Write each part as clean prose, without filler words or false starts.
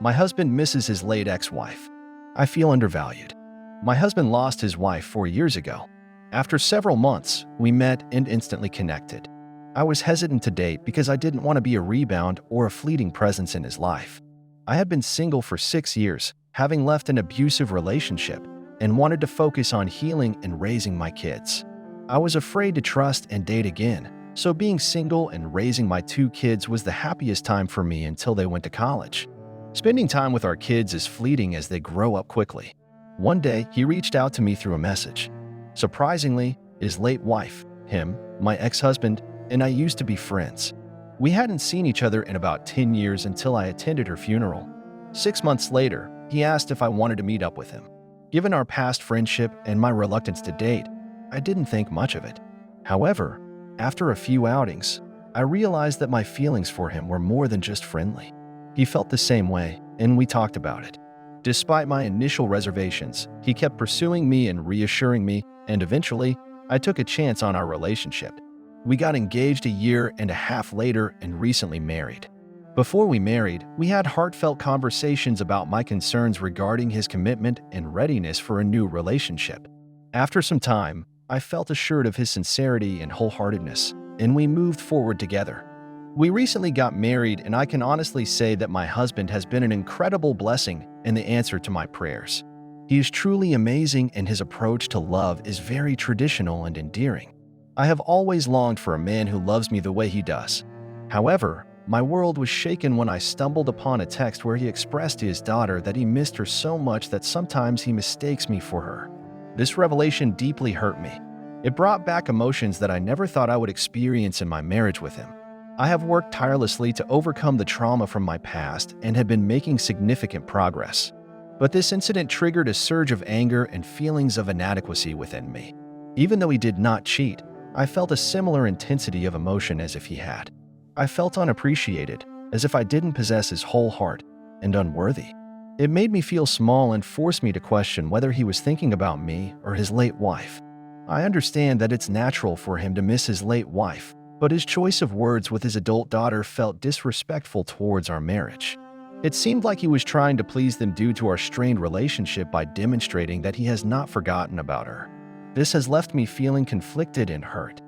My husband misses his late ex-wife. I feel undervalued. My husband lost his wife 4 years ago. After several months, we met and instantly connected. I was hesitant to date because I didn't want to be a rebound or a fleeting presence in his life. I had been single for 6 years, having left an abusive relationship, and wanted to focus on healing and raising my kids. I was afraid to trust and date again, so being single and raising my 2 kids was the happiest time for me until they went to college. Spending time with our kids is fleeting as they grow up quickly. One day, he reached out to me through a message. Surprisingly, his late wife, him, my ex-husband, and I used to be friends. We hadn't seen each other in about 10 years until I attended her funeral. 6 months later, he asked if I wanted to meet up with him. Given our past friendship and my reluctance to date, I didn't think much of it. However, after a few outings, I realized that my feelings for him were more than just friendly. He felt the same way, and we talked about it. Despite my initial reservations, he kept pursuing me and reassuring me, and eventually, I took a chance on our relationship. We got engaged a year and a half later and recently married. Before we married, we had heartfelt conversations about my concerns regarding his commitment and readiness for a new relationship. After some time, I felt assured of his sincerity and wholeheartedness, and we moved forward together. We recently got married, and I can honestly say that my husband has been an incredible blessing and the answer to my prayers. He is truly amazing, and his approach to love is very traditional and endearing. I have always longed for a man who loves me the way he does. However, my world was shaken when I stumbled upon a text where he expressed to his daughter that he missed her so much that sometimes he mistakes me for her. This revelation deeply hurt me. It brought back emotions that I never thought I would experience in my marriage with him. I have worked tirelessly to overcome the trauma from my past and had been making significant progress. But this incident triggered a surge of anger and feelings of inadequacy within me. Even though he did not cheat, I felt a similar intensity of emotion as if he had. I felt unappreciated, as if I didn't possess his whole heart, and unworthy. It made me feel small and forced me to question whether he was thinking about me or his late wife. I understand that it's natural for him to miss his late wife, but his choice of words with his adult daughter felt disrespectful towards our marriage. It seemed like he was trying to please them due to our strained relationship by demonstrating that he has not forgotten about her. This has left me feeling conflicted and hurt.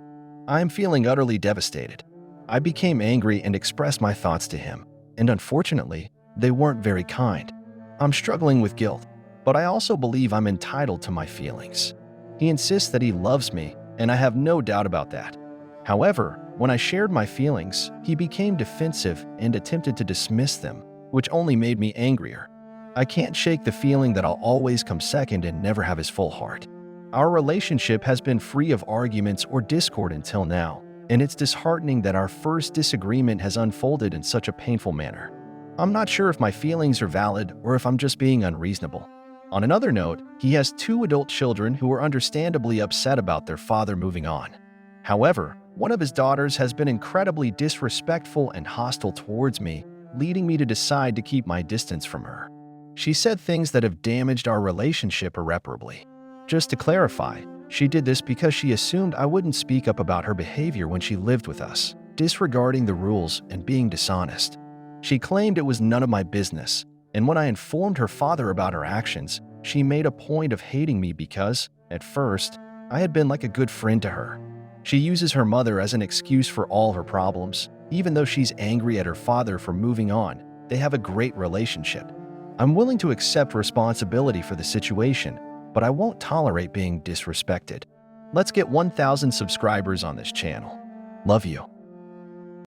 I am feeling utterly devastated. I became angry and expressed my thoughts to him, and unfortunately, they weren't very kind. I'm struggling with guilt, but I also believe I'm entitled to my feelings. He insists that he loves me, and I have no doubt about that. However, when I shared my feelings, he became defensive and attempted to dismiss them, which only made me angrier. I can't shake the feeling that I'll always come second and never have his full heart. Our relationship has been free of arguments or discord until now, and it's disheartening that our first disagreement has unfolded in such a painful manner. I'm not sure if my feelings are valid or if I'm just being unreasonable. On another note, he has 2 adult children who are understandably upset about their father moving on. However, one of his daughters has been incredibly disrespectful and hostile towards me, leading me to decide to keep my distance from her. She said things that have damaged our relationship irreparably. Just to clarify, she did this because she assumed I wouldn't speak up about her behavior when she lived with us, disregarding the rules and being dishonest. She claimed it was none of my business, and when I informed her father about her actions, she made a point of hating me because, at first, I had been like a good friend to her. She uses her mother as an excuse for all of her problems. Even though she's angry at her father for moving on, they have a great relationship. I'm willing to accept responsibility for the situation, but I won't tolerate being disrespected. Let's get 1,000 subscribers on this channel. Love you.